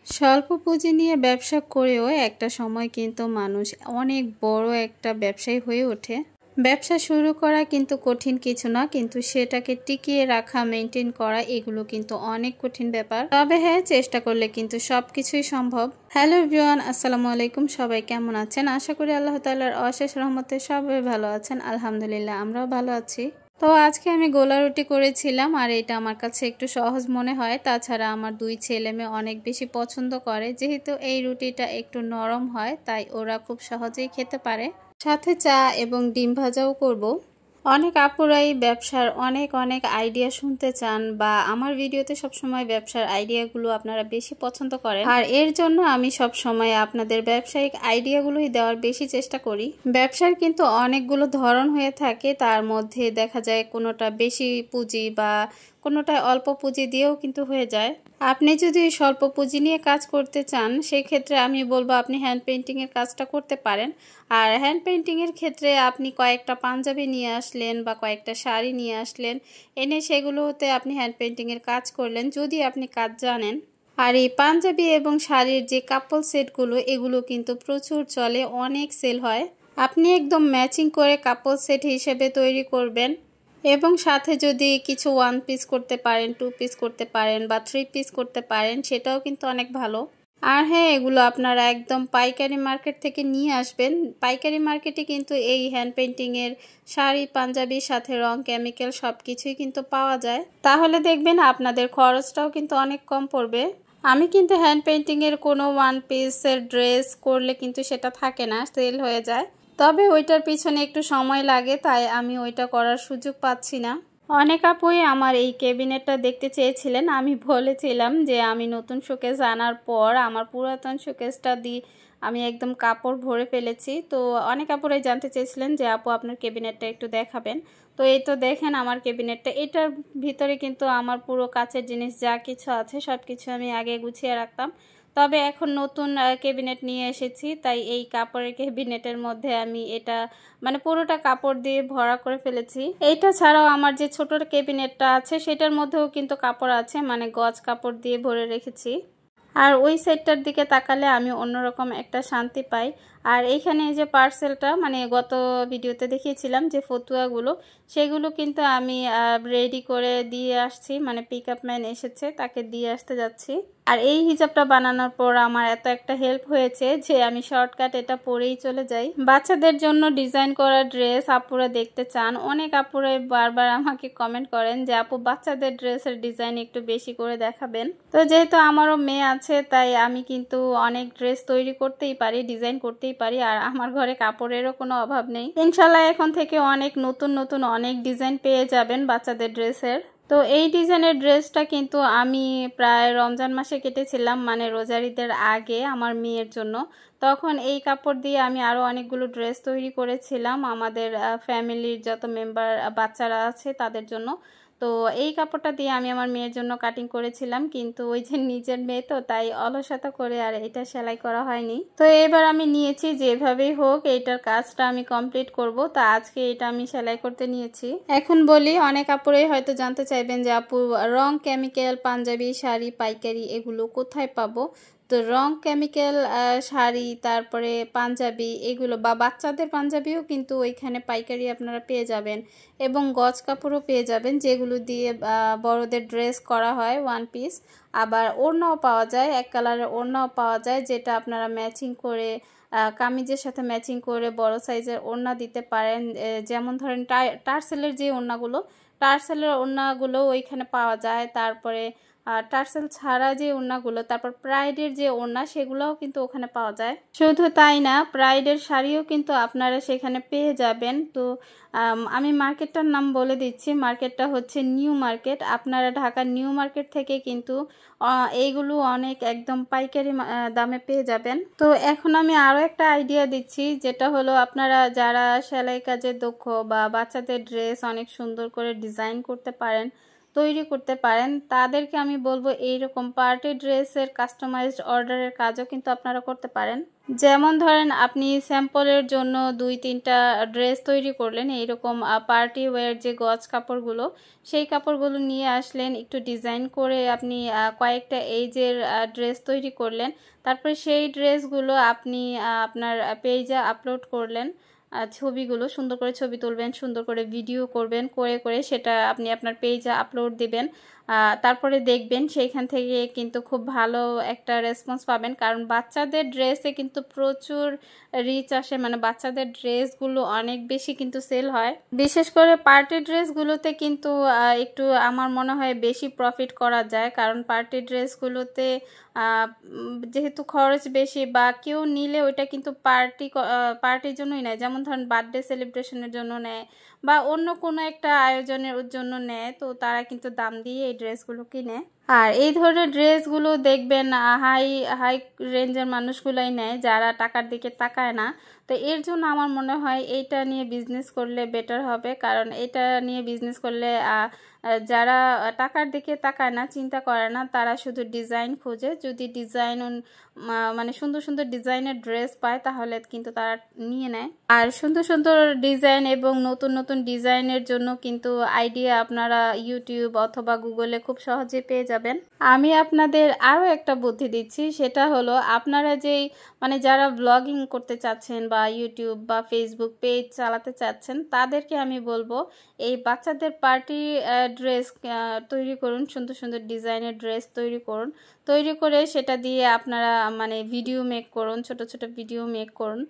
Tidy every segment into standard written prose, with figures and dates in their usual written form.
স্বল্প পুঁজি নিয়ে ব্যবসা করেও একটা সময় কিন্তু মানুষ অনেক বড় একটা ব্যবসায়ী হয়ে ওঠে। ব্যবসা শুরু করা কিন্তু কঠিন কিছু না, কিন্তু সেটাকে টিকিয়ে রাখা, মেনটেন করা এগুলো কিন্তু অনেক কঠিন ব্যাপার। তবে হ্যাঁ, চেষ্টা করলে কিন্তু সবকিছুই সম্ভব। হ্যালো এভরিওয়ান, আসসালামু আলাইকুম। সবাই কেমন আছেন? আশা করি আল্লাহ তাআলার অশেষ রহমতে সবাই ভালো আছেন। আলহামদুলিল্লাহ, আমরাও ভালো আছি। তো আজকে আমি গোলা রুটি করেছিলাম, আর এটা আমার কাছে একটু সহজ মনে হয়। তাছাড়া আমার দুই ছেলে মেয়ে অনেক বেশি পছন্দ করে। যেহেতু এই রুটিটা একটু নরম হয়, তাই ওরা খুব সহজেই খেতে পারে। সাথে চা এবং ডিম ভাজাও করব। অনেক আপুরাই ব্যবসার অনেক অনেক আইডিয়া শুনতে চান, বা আমার ভিডিওতে সবসময় ব্যবসার আইডিয়াগুলো আপনারা বেশি পছন্দ করেন, আর এর জন্য আমি সবসময় আপনাদের ব্যবসায়িক আইডিয়াগুলোই দেওয়ার বেশি চেষ্টা করি। ব্যবসার কিন্তু অনেকগুলো ধরন হয়ে থাকে, তার মধ্যে দেখা যায় কোনোটা বেশি পুঁজি বা কোনোটায় অল্প পুঁজি দিয়েও কিন্তু হয়ে যায়। আপনি যদি স্বল্প পুঁজি নিয়ে কাজ করতে চান, সেক্ষেত্রে আমি বলবো আপনি হ্যান্ড পেইন্টিংয়ের কাজটা করতে পারেন। আর হ্যান্ড পেইন্টিংয়ের ক্ষেত্রে আপনি কয়েকটা পাঞ্জাবি নিয়ে আসলেন বা কয়েকটা শাড়ি নিয়ে আসলেন, এনে সেগুলোতে আপনি হ্যান্ড পেইন্টিংয়ের কাজ করলেন, যদি আপনি কাজ জানেন। আর এই পাঞ্জাবি এবং শাড়ির যে কাপল সেটগুলো, এগুলো কিন্তু প্রচুর চলে, অনেক সেল হয়। আপনি একদম ম্যাচিং করে কাপল সেট হিসেবে তৈরি করবেন, এবং সাথে যদি কিছু 1 পিস করতে পারেন, 2 পিস করতে পারেন বা 3 পিস করতে পারেন, সেটাও কিন্তু অনেক ভালো। আর হ্যাঁ, এগুলো আপনারা একদম পাইকারি মার্কেট থেকে নিয়ে আসবেন। পাইকারি মার্কেটে কিন্তু এই হ্যান্ড পেইন্টিংয়ের শাড়ি, পাঞ্জাবির সাথে রং, কেমিক্যাল সব কিছুই কিন্তু পাওয়া যায়। তাহলে দেখবেন আপনাদের খরচটাও কিন্তু অনেক কম পড়বে। আমি কিন্তু হ্যান্ড পেইন্টিংয়ের কোনো 1 পিসের ড্রেস করলে কিন্তু সেটা থাকে না, সেল হয়ে যায়। তবে ওইটার পিছনে একটু সময় লাগে, তাই আমি ওইটা করার সুযোগ পাচ্ছি না। অনেক আপুই আমার এই ক্যাবিনেটটা দেখতে চেয়েছিলেন। আমি বলেছিলাম যে আমি নতুন শোকেস আনার পর আমার পুরাতন শোকেসটা দিয়ে আমি একদম কাপড় ভরে ফেলেছি। তো অনেক আপুরাই জানতে চেয়েছিলেন যে আপু আপনার ক্যাবিনেটটা একটু দেখাবেন। তো এই তো দেখেন আমার ক্যাবিনেটটা। এটার ভিতরে কিন্তু আমার পুরো কাচের জিনিস যা কিছু আছে সব কিছু আমি আগে গুছিয়ে রাখতাম। তবে এখন নতুন ক্যাবিনেট নিয়ে এসেছি, তাই এই কাপড়ের ক্যাবিনেটের মধ্যে আমি এটা মানে পুরোটা কাপড় দিয়ে ভরা করে ফেলেছি। এইটা ছাড়াও আমার যে ছোট ক্যাবিনেটটা আছে সেটার মধ্যেও কিন্তু কাপড় আছে, মানে গজ কাপড় দিয়ে ভরে রেখেছি। আর ওই সাইডটার দিকে তাকালে আমি অন্যরকম একটা শান্তি পাই। আর এইখানে এই যে পার্সেলটা, মানে গত ভিডিওতে দেখিয়েছিলাম যে ফতুয়াগুলো, সেগুলো কিন্তু আমি রেডি করে দিয়ে আসছি, মানে পিক আপ ম্যান এসেছে, তাকে দিয়ে আসতে যাচ্ছি। আর এই হিজাবটা বানানোর পর আমার এত একটা হেল্প হয়েছে যে আমি শর্টকাট এটা পরেই চলে যাই। বাচ্চাদের জন্য ডিজাইন করা ড্রেস আপুরা দেখতে চান। অনেক আপুরা বারবার আমাকে কমেন্ট করেন যে আপু বাচ্চাদের ড্রেসের ডিজাইন একটু বেশি করে দেখাবেন। তো যেহেতু আমারও মেয়ে আছে, তাই আমি কিন্তু অনেক ড্রেস তৈরি করতেই পারি, ডিজাইন করতেই পারি, আর আমার ঘরে কাপড়েরও কোনো অভাব নেই। ইনশাল্লাহ এখন থেকে অনেক নতুন নতুন অনেক ডিজাইন পেয়ে যাবেন বাচ্চাদের ড্রেসের। তো এই ডিজাইনের ড্রেসটা কিন্তু আমি প্রায় রমজান মাসে কেটেছিলাম, মানে রোজার ঈদের আগে আমার মেয়ের জন্য। তখন এই কাপড় দিয়ে আমি আরও অনেকগুলো ড্রেস তৈরি করেছিলাম আমাদের ফ্যামিলির যত মেম্বার বাচ্চারা আছে তাদের জন্য। তো এই কাপড়টা দিয়ে আমি আমার মেয়ের জন্য কাটিং করেছিলাম, কিন্তু ওই যে নিজের মেয়ে তো, তাই অলসতা করে আর এটা সেলাই করা হয়নি। তো এবার আমি নিয়েছি যেভাবেই হোক এইটার কাজটা আমি কমপ্লিট করব। তো আজকে এটা আমি সেলাই করতে নিয়েছি। এখন বলি, অনেক আপুরাই হয়তো জানতে চাইবেন যে আপু রং, কেমিক্যাল, পাঞ্জাবি, শাড়ি পাইকারি এগুলো কোথায় পাবো? তো রং, কেমিক্যাল, শাড়ি, তারপরে পাঞ্জাবি এগুলো বা বাচ্চাদের পাঞ্জাবিও কিন্তু ওইখানে পাইকারি আপনারা পেয়ে যাবেন, এবং গজ কাপড়ও পেয়ে যাবেন যেগুলো দিয়ে বড়দের ড্রেস করা হয় 1 পিস। আবার ওড়নাও পাওয়া যায়, এক কালারের ওড়নাও পাওয়া যায়, যেটা আপনারা ম্যাচিং করে কামিজের সাথে ম্যাচিং করে বড় সাইজের ওড়না দিতে পারেন। যেমন ধরেন টার্সেলের যে ওড়নাগুলো, টার্সেলের ওড়নাগুলো ওইখানে পাওয়া যায়। তারপরে টার্সেল ছাড়া যে ওড়নাগুলো, তারপর প্রাইডের যে ওড়না, সেগুলোও কিন্তু ওখানে পাওয়া যায়। শুধু তাই না, প্রাইডের শাড়িও কিন্তু আপনারা সেখানে পেয়ে যাবেন। তো আমি মার্কেটটার নাম বলে দিচ্ছি, মার্কেটটা হচ্ছে নিউ মার্কেট। আপনারা ঢাকার নিউ মার্কেট থেকে কিন্তু এইগুলো অনেক একদম পাইকারি দামে পেয়ে যাবেন। তো এখন আমি আরও একটা আইডিয়া দিচ্ছি, যেটা হলো আপনারা যারা সেলাই কাজে দক্ষ বা বাচ্চাদের ড্রেস অনেক সুন্দর করে ডিজাইন করতে পারেন, তৈরি করতে পারেন, তাদেরকে আমি বলবো এইরকম পার্টি ড্রেসের কাস্টমাইজড অর্ডারের কাজও কিন্তু আপনারা করতে পারেন। যেমন ধরেন আপনি স্যাম্পলের জন্য 2-3টা ড্রেস তৈরি করলেন, এইরকম পার্টি ওয়্যার যে গজ কাপড়গুলো, সেই কাপড়গুলো নিয়ে আসলেন, একটু ডিজাইন করে আপনি কয়েকটা এইজের ড্রেস তৈরি করলেন। তারপরে সেই ড্রেসগুলো আপনি আপনার পেজে আপলোড করলেন। ছবিগুলো সুন্দর করে ছবি তুলবেন, সুন্দর করে ভিডিও করবেন, করে সেটা আপনি আপনার পেজে আপলোড দিবেন। তারপরে দেখবেন সেইখান থেকে কিন্তু খুব ভালো একটা রেসপন্স পাবেন, কারণ বাচ্চাদের ড্রেসে কিন্তু প্রচুর রিচ আসে, মানে বাচ্চাদের ড্রেসগুলো অনেক বেশি কিন্তু সেল হয়। বিশেষ করে পার্টি ড্রেসগুলোতে কিন্তু একটু আমার মনে হয় বেশি প্রফিট করা যায়, কারণ পার্টি ড্রেসগুলোতে যেহেতু খরচ বেশি, বা কেউ নিলে ওইটা কিন্তু পার্টির জন্যই নেয়, যেমন ধরেন বার্থডে সেলিব্রেশনের জন্য নেয় বা অন্য কোনো একটা আয়োজনের জন্য নেয়, তো তারা কিন্তু দাম দিয়ে এই ড্রেসগুলো কিনে। আর এই ধরনের ড্রেসগুলো দেখবেন হাই হাই রেঞ্জের মানুষগুলাই নেয়, যারা টাকার দিকে তাকায় না। তো এর জন্য আমার মনে হয় এইটা নিয়ে বিজনেস করলে বেটার হবে, কারণ এটা নিয়ে বিজনেস করলে যারা টাকার দিকে তাকায় না, চিন্তা করে না, তারা শুধু ডিজাইন খোঁজে। যদি ডিজাইন মানে সুন্দর সুন্দর ডিজাইনের ড্রেস পায় তাহলে কিন্তু তারা নিয়ে নেয়। আর সুন্দর সুন্দর ডিজাইন এবং নতুন নতুন ডিজাইনের জন্য কিন্তু আইডিয়া আপনারা ইউটিউব অথবা গুগলে খুব সহজে পেয়ে যাবেন। আমি আপনাদের আরও একটা বুদ্ধি দিচ্ছি, সেটা হলো আপনারা যেই মানে যারা ব্লগিং করতে চাচ্ছেন বা ইউটিউব বা ফেসবুক পেজ চালাতে চাচ্ছেন, তাদেরকে আমি বলবো এই বাচ্চাদের পার্টি ড্রেস তৈরি করুন, সুন্দর সুন্দর ডিজাইনের ড্রেস তৈরি করুন, তৈরি করে সেটা দিয়ে আপনারা মানে ভিডিও মেক করুন, ছোট ছোট ভিডিও মেক করুন,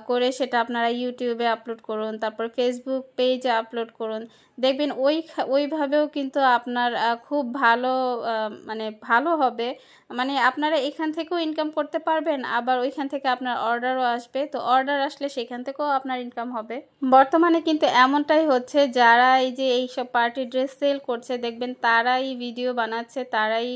করে সেটা আপনারা ইউটিউবে আপলোড করুন, তারপর ফেসবুক পেজে আপলোড করুন। দেখবেন ওইভাবেও কিন্তু আপনার খুব ভালো মানে ভালো হবে, মানে আপনারা এখান থেকেও ইনকাম করতে পারবেন, আবার ওইখান থেকে আপনার অর্ডারও আসবে। তো অর্ডার আসলে সেখান থেকেও আপনার ইনকাম হবে। বর্তমানে কিন্তু এমনটাই হচ্ছে, যারা এই যে এইসব পার্টি ড্রেস সেল করছে দেখবেন তারাই ভিডিও বানাচ্ছে, তারাই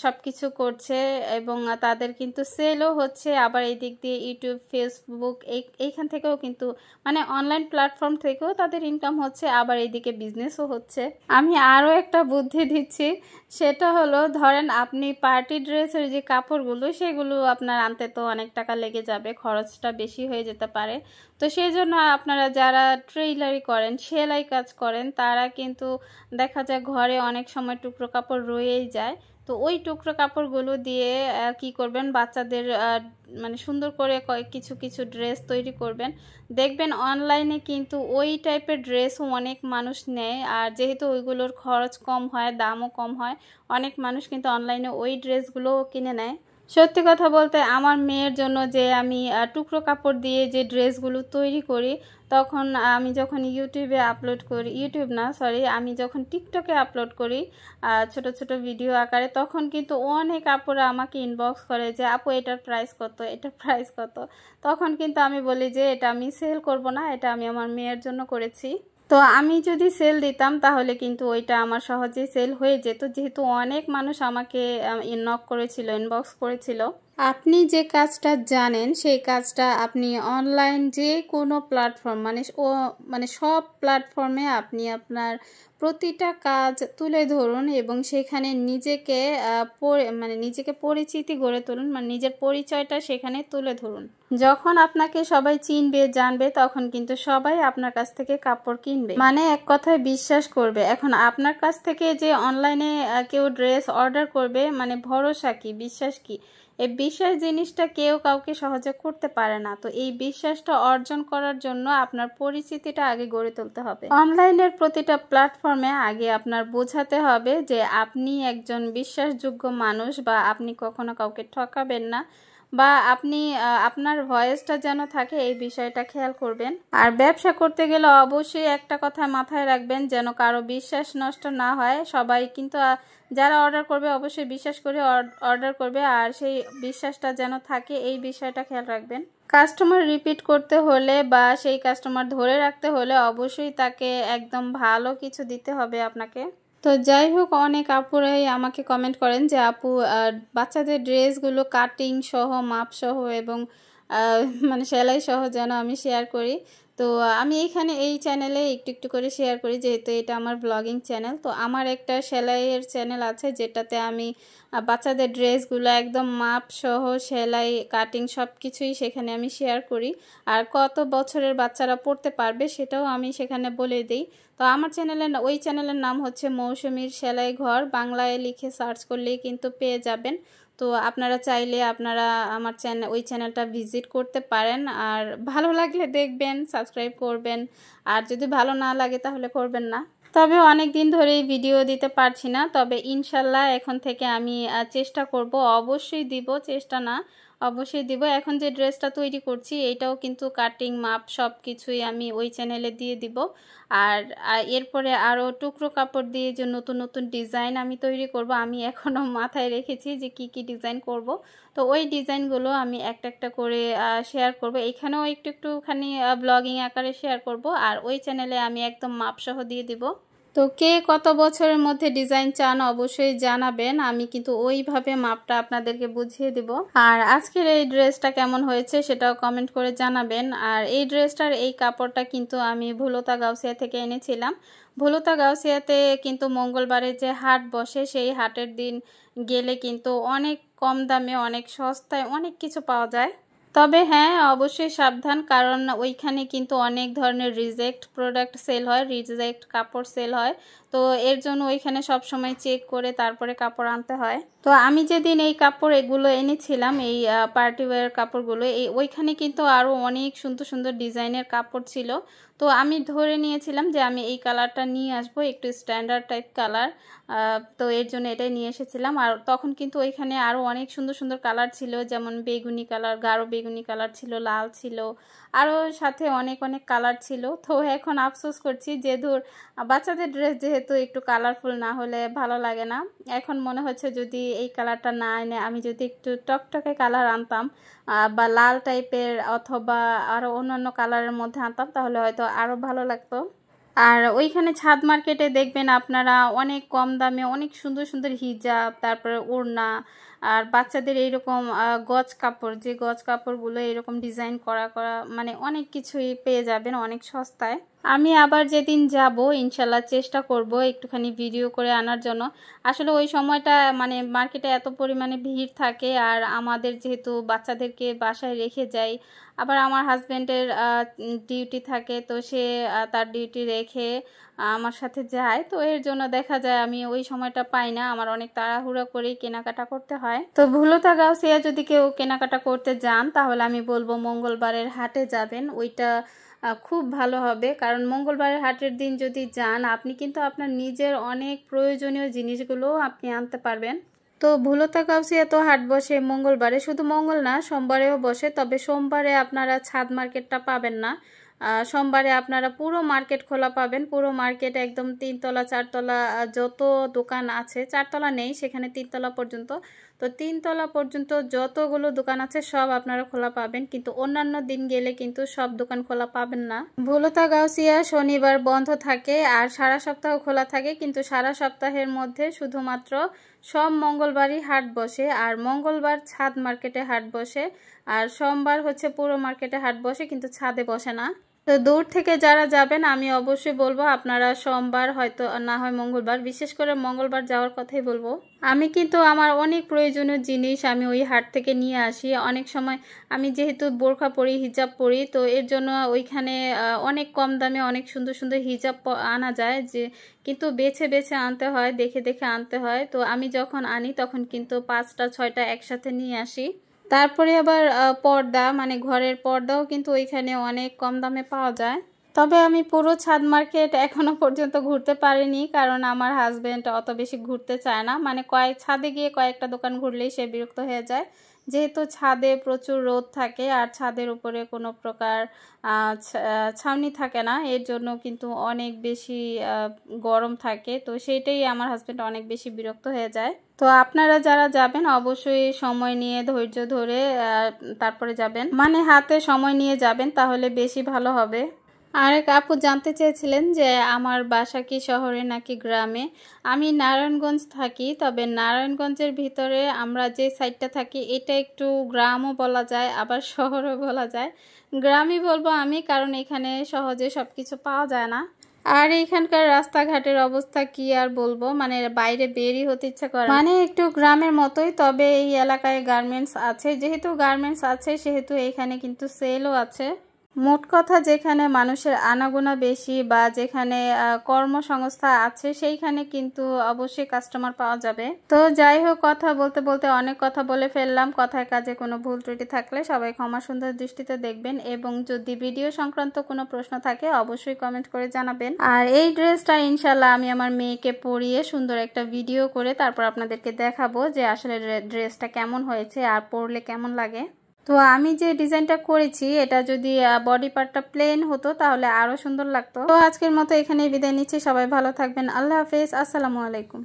সব কিছু করছে এবং তাদের কিন্তু সেলও হচ্ছে। আবার এই দিক দিয়ে ইউটিউব ফেসবুক এইখান থেকেও কিন্তু মানে অনলাইন প্ল্যাটফর্ম থেকেও তাদের ইনকাম হচ্ছে, আবার এইদিকে বিজনেসও হচ্ছে। আমি আরও একটা বুদ্ধি দিচ্ছি, সেটা হলো ধরেন আপনি পার্টি ড্রেসের যে কাপড়গুলো সেগুলো আপনার আনতে তো অনেক টাকা লেগে যাবে, খরচটা বেশি হয়ে যেতে পারে। তো সেই জন্য আপনারা যারা টেইলারি করেন, সেলাই কাজ করেন, তারা কিন্তু দেখা যায় ঘরে অনেক সময় টুকরো কাপড় রয়েই যায়। তো ওই টুকরো কাপড়গুলো দিয়ে কি করবেন, বাচ্চাদের মানে সুন্দর করে কিছু কিছু ড্রেস তৈরি করবেন। দেখবেন অনলাইনে কিন্তু ওই টাইপের ড্রেসও অনেক মানুষ নেয়, আর যেহেতু ওইগুলোর খরচ কম হয়, দামও কম হয়, অনেক মানুষ কিন্তু অনলাইনে ওই ড্রেসগুলোও কিনে নেয়। সত্যি কথা বলতে আমার মেয়ের জন্য যে আমি টুকরো কাপড় দিয়ে যে ড্রেসগুলো তৈরি করি, তখন আমি যখন ইউটিউবে আপলোড করি, ইউটিউব না সরি, আমি যখন টিকটকে আপলোড করি ছোট ছোট ভিডিও আকারে, তখন কিন্তু অনেক আপুরা আমাকে ইনবক্স করে যে আপু এটার প্রাইস কত, এটার প্রাইস কত। তখন কিন্তু আমি বলি যে এটা আমি সেল করব না, এটা আমি আমার মেয়ের জন্য করেছি। তো আমি যদি সেল দিতাম তাহলে কিন্তু ওইটা আমার সহজেই সেল হয়ে যেত, যেহেতু অনেক মানুষ আমাকে নক করেছিল, ইনবক্স করেছিল। আপনি যে কাজটা জানেন সেই কাজটা আপনি অনলাইন যে কোনো প্ল্যাটফর্ম মানে সব প্ল্যাটফর্মে আপনি আপনার প্রতিটা কাজ তুলে ধরুন এবং সেখানে নিজেকে নিজেকে পরিচিতি গড়ে তুলুন, মানে নিজের পরিচয়টা সেখানে তুলে ধরুন। যখন আপনাকে সবাই চিনবে জানবে তখন কিন্তু সবাই আপনার কাছ থেকে কাপড় কিনবে, মানে এক কথায় বিশ্বাস করবে। এখন আপনার কাছ থেকে যে অনলাইনে কেউ ড্রেস অর্ডার করবে, মানে ভরসা কি, বিশ্বাস কি, এই বিশ্বাস জিনিসটা কেউ কাউকে সহজে করতে পারে না। তো এই বিশ্বাসটা অর্জন করার জন্য আপনার পরিচিতিটা আগে গড়ে তুলতে হবে। অনলাইনের প্রতিটা প্ল্যাটফর্মে আগে আপনার বোঝাতে হবে যে আপনি একজন বিশ্বাসযোগ্য মানুষ, বা আপনি কখনো কাউকে ঠকাবেন না, বা আপনি আপনার ভয়েসটা যেন থাকে, এই বিষয়টা খেয়াল করবেন। আর ব্যবসা করতে গেলে অবশ্যই একটা কথা মাথায় রাখবেন, যেন কারো বিশ্বাস নষ্ট না হয়। সবাই কিন্তু যারা অর্ডার করবে অবশ্যই বিশ্বাস করে অর্ডার করবে, আর সেই বিশ্বাসটা যেন থাকে এই বিষয়টা খেয়াল রাখবেন। কাস্টমার রিপিট করতে হলে বা সেই কাস্টমার ধরে রাখতে হলে অবশ্যই তাকে একদম ভালো কিছু দিতে হবে আপনাকে। তো যাই হোক, অনেক আপুরাই আমাকে কমেন্ট করেন যে আপু বাচ্চাদের ড্রেসগুলো কাটিং সহ, মাপ সহ এবং মানে সেলাই সহ যেন আমি শেয়ার করি। তো আমি এখানে এই চ্যানেলে একটু একটু করে শেয়ার করি, যেহেতু এটা আমার ব্লগিং চ্যানেল। তো আমার একটা সেলাইয়ের চ্যানেল আছে, যেটাতে আমি বাচ্চাদের ড্রেসগুলো একদম মাপ সহ সেলাই কাটিং সব কিছুই সেখানে আমি শেয়ার করি। আর কত বছরের বাচ্চারা পড়তে পারবে সেটাও আমি সেখানে বলে দিই। তো আমার ওই চ্যানেলের নাম হচ্ছে মৌসুমীর সেলাই ঘর, বাংলায় লিখে সার্চ করলেই কিন্তু পেয়ে যাবেন। তো আপনারা চাইলে আপনারা আমার ওই চ্যানেলটা ভিজিট করতে পারেন। আর ভালো লাগলে দেখবেন, সাবস্ক্রাইব করবেন, আর যদি ভালো না লাগে তাহলে করবেন না। তবে অনেক দিন ধরেই ভিডিও দিতে পারছি না, তবে ইনশাল্লাহ এখন থেকে আমি চেষ্টা করব, অবশ্যই দিব, চেষ্টা না অবশ্যই দিব। এখন যে ড্রেসটা তৈরি করছি এটাও কিন্তু কাটিং মাপ সব কিছুই আমি ওই চ্যানেলে দিয়ে দিব। আর এরপরে আরও টুকরো কাপড় দিয়ে যে নতুন নতুন ডিজাইন আমি তৈরি করব, আমি এখনও মাথায় রেখেছি যে কি কি ডিজাইন করব। তো ওই ডিজাইনগুলো আমি একটা একটা করে শেয়ার করব। এখানেও একটুখানি ব্লগিং আকারে শেয়ার করব, আর ওই চ্যানেলে আমি একদম মাপসহ দিয়ে দিব। তো কে কত বছরের মধ্যে ডিজাইন চান অবশ্যই জানাবেন, আমি কিন্তু ওইভাবে মাপটা আপনাদেরকে বুঝিয়ে দিব। আর আজকের এই ড্রেসটা কেমন হয়েছে সেটাও কমেন্ট করে জানাবেন। আর এই ড্রেসটার এই কাপড়টা কিন্তু আমি ভুলতা গাউসিয়া থেকে এনেছিলাম। ভুলতা গাউসিয়াতে কিন্তু মঙ্গলবারে যে হাট বসে, সেই হাটের দিন গেলে কিন্তু অনেক কম দামে অনেক সস্তায় অনেক কিছু পাওয়া যায়। তবে হ্যাঁ, অবশ্যই সাবধান, কারণ ওইখানে কিন্তু অনেক ধরনের রিজেক্ট প্রোডাক্ট সেল হয়, রিজেক্ট কাপড় সেল হয়। তো এর জন্য ওইখানে সব সময় চেক করে তারপরে কাপড় আনতে হয়। তো আমি যেদিন এই কাপড় এগুলো এনেছিলাম, এই পার্টি ওয়্যার কাপড়গুলো, ওইখানে কিন্তু আরও অনেক সুন্দর সুন্দর ডিজাইনের কাপড় ছিল। তো আমি ধরে নিয়েছিলাম যে আমি এই কালারটা নিয়ে আসবো, একটু স্ট্যান্ডার্ড টাইপ কালার। তো এর জন্য এটাই নিয়ে এসেছিলাম। আর তখন কিন্তু ওইখানে আরও অনেক সুন্দর সুন্দর কালার ছিল, যেমন বেগুনি কালার, গাঢ় বেগুনি কালার ছিল, লাল ছিল, আরও সাথে অনেক অনেক কালার ছিল। তো এখন আফসোস করছি যে বাচ্চাদের ড্রেস যেহেতু একটু কালারফুল না হলে ভালো লাগে না। এখন মনে হচ্ছে যদি এই কালারটা না এনে আমি যদি একটু টকটকে কালার আনতাম, বা লাল টাইপের অথবা আরও অন্যান্য কালারের মধ্যে আনতাম, তাহলে হয়তো আরও ভালো লাগতো। আর ওইখানে ছাদ মার্কেটে দেখবেন আপনারা অনেক কম দামে অনেক সুন্দর সুন্দর হিজাব, তারপরে ওড়না, আর বাচ্চাদের এইরকম গজ কাপড়, যে গজ কাপড়গুলো এরকম ডিজাইন করা করা মানে অনেক কিছুই পেয়ে যাবেন অনেক সস্তায়। আমি আবার যেদিন যাব ইনশাল্লাহ চেষ্টা করব একটুখানি ভিডিও করে আনার জন্য। আসলে ওই সময়টা মানে মার্কেটে এত পরিমাণে ভিড় থাকে, আর আমাদের যেহেতু বাচ্চাদেরকে বাসায় রেখে যাই, আবার আমার হাজব্যান্ডের ডিউটি থাকে, তো সে তার ডিউটি রেখে আমার সাথে যায়। তো এর জন্য দেখা যায় আমি ওই সময়টা পাই না, আমার অনেক তাড়াহুড়ো করেই কেনাকাটা করতে হয়। তো ভুলতা গাউসিয়া যদি কেউ কেনাকাটা করতে যান তাহলে আমি বলবো মঙ্গলবারের হাটে যাবেন, ওইটা খুব ভালো হবে। কারণ মঙ্গলবারের হাটের দিন যদি যান আপনি কিন্তু আপনার নিজের অনেক প্রয়োজনীয় জিনিসগুলো আপনি আনতে পারবেন। তো ভুলতা গাউসিয়া তো হাট বসে মঙ্গলবারে, শুধু মঙ্গল না সোমবারেও বসে, তবে সোমবারে আপনারা ছাদ মার্কেটটা পাবেন না। সোমবারে আপনারা পুরো মার্কেট খোলা পাবেন, পুরো মার্কেট একদম 3তলা 4তলা যত দোকান আছে, 4তলা নেই সেখানে 3তলা পর্যন্ত, তো 3তলা পর্যন্ত যতগুলো দোকান আছে সব আপনারা খোলা পাবেন। কিন্তু অন্যান্য দিন গেলে কিন্তু সব দোকান খোলা পাবেন না। ভুলতা গাউসিয়া শনিবার বন্ধ থাকে আর সারা সপ্তাহ খোলা থাকে, কিন্তু সারা সপ্তাহের মধ্যে শুধুমাত্র সব মঙ্গলবারই হাট বসে, আর মঙ্গলবার ছাদ মার্কেটে হাট বসে, আর সোমবার হচ্ছে পুরো মার্কেটে হাট বসে, কিন্তু ছাদে বসে না। তো দূর থেকে যারা যাবেন আমি অবশ্যই বলবো আপনারা সোমবার হয়তো না হয় মঙ্গলবার, বিশেষ করে মঙ্গলবার যাওয়ার কথাই বলবো। আমি কিন্তু আমার অনেক প্রয়োজনীয় জিনিস আমি ওই হাট থেকে নিয়ে আসি। অনেক সময় আমি যেহেতু বোরখা পরি, হিজাব পরি, তো এর জন্য ওইখানে অনেক কম দামে অনেক সুন্দর সুন্দর হিজাব আনা যায়, যে কিন্তু বেছে বেছে আনতে হয়, দেখে দেখে আনতে হয়। তো আমি যখন আনি তখন কিন্তু 5টা 6টা একসাথে নিয়ে আসি। তারপরে আবার পর্দা, মানে ঘরের পর্দাও কিন্তু ওইখানে অনেক কম দামে পাওয়া যায়। তবে আমি পুরো ছাদ মার্কেট এখনো পর্যন্ত ঘুরতে পারিনি, কারণ আমার হাজবেন্ড অত বেশি ঘুরতে চায় না, মানে ছাদে গিয়ে কয়েকটা দোকান ঘুরলেই সে বিরক্ত হয়ে যায়। যেহেতু ছাদে প্রচুর রোদ থাকে আর ছাদের উপরে কোনো প্রকার ছাউনি থাকে না, এর জন্য কিন্তু অনেক বেশি গরম থাকে, তো সেইটাই আমার হাজবেন্ড অনেক বেশি বিরক্ত হয়ে যায়। তো আপনারা যারা যাবেন অবশ্যই সময় নিয়ে ধৈর্য ধরে তারপরে যাবেন, মানে হাতে সময় নিয়ে যাবেন, তাহলে বেশি ভালো হবে। আরেক আপু জানতে চেয়েছিলেন যে আমার বাসা কি শহরে নাকি গ্রামে। আমি নারায়ণগঞ্জ থাকি, তবে নারায়ণগঞ্জের ভিতরে আমরা যে সাইডটা থাকি এটা একটু গ্রামও বলা যায় আবার শহরও বলা যায়। গ্রামই বলবো আমি, কারণ এখানে সহজে সব কিছু পাওয়া যায় না। আর এখানকার রাস্তাঘাটের অবস্থা কি আর বলবো, মানে বাইরে বেরই হতে ইচ্ছা করে, মানে একটু গ্রামের মতোই। তবে এই এলাকায় গার্মেন্টস আছে, যেহেতু গার্মেন্টস আছে সেহেতু এখানে কিন্তু সেলও আছে। মোট কথা যেখানে মানুষের আনাগোনা বেশি বা যেখানে কর্মসংস্থা আছে সেইখানে কিন্তু অবশ্যই কাস্টমার পাওয়া যাবে। তো যাই হোক, কথা বলতে বলতে অনেক কথা বলে ফেললাম। কথায় কাজে কোনো ভুল ত্রুটি থাকলে সবাই ক্ষমা সুন্দর দৃষ্টিতে দেখবেন, এবং যদি ভিডিও সংক্রান্ত কোনো প্রশ্ন থাকে অবশ্যই কমেন্ট করে জানাবেন। আর এই ড্রেসটা ইনশাল্লাহ আমি আমার মেয়েকে পরিয়ে সুন্দর একটা ভিডিও করে তারপর আপনাদেরকে দেখাবো যে আসলে ড্রেসটা কেমন হয়েছে আর পরলে কেমন লাগে। তো আমি যে ডিজাইনটা করেছি এটা যদি বডি পার্টটা প্লেন হতো তাহলে আরো সুন্দর লাগতো। তো আজকের মতো এখানেই বিদায় নিচ্ছি, সবাই ভালো থাকবেন, আল্লাহ হাফেজ, আসসালামু আলাইকুম।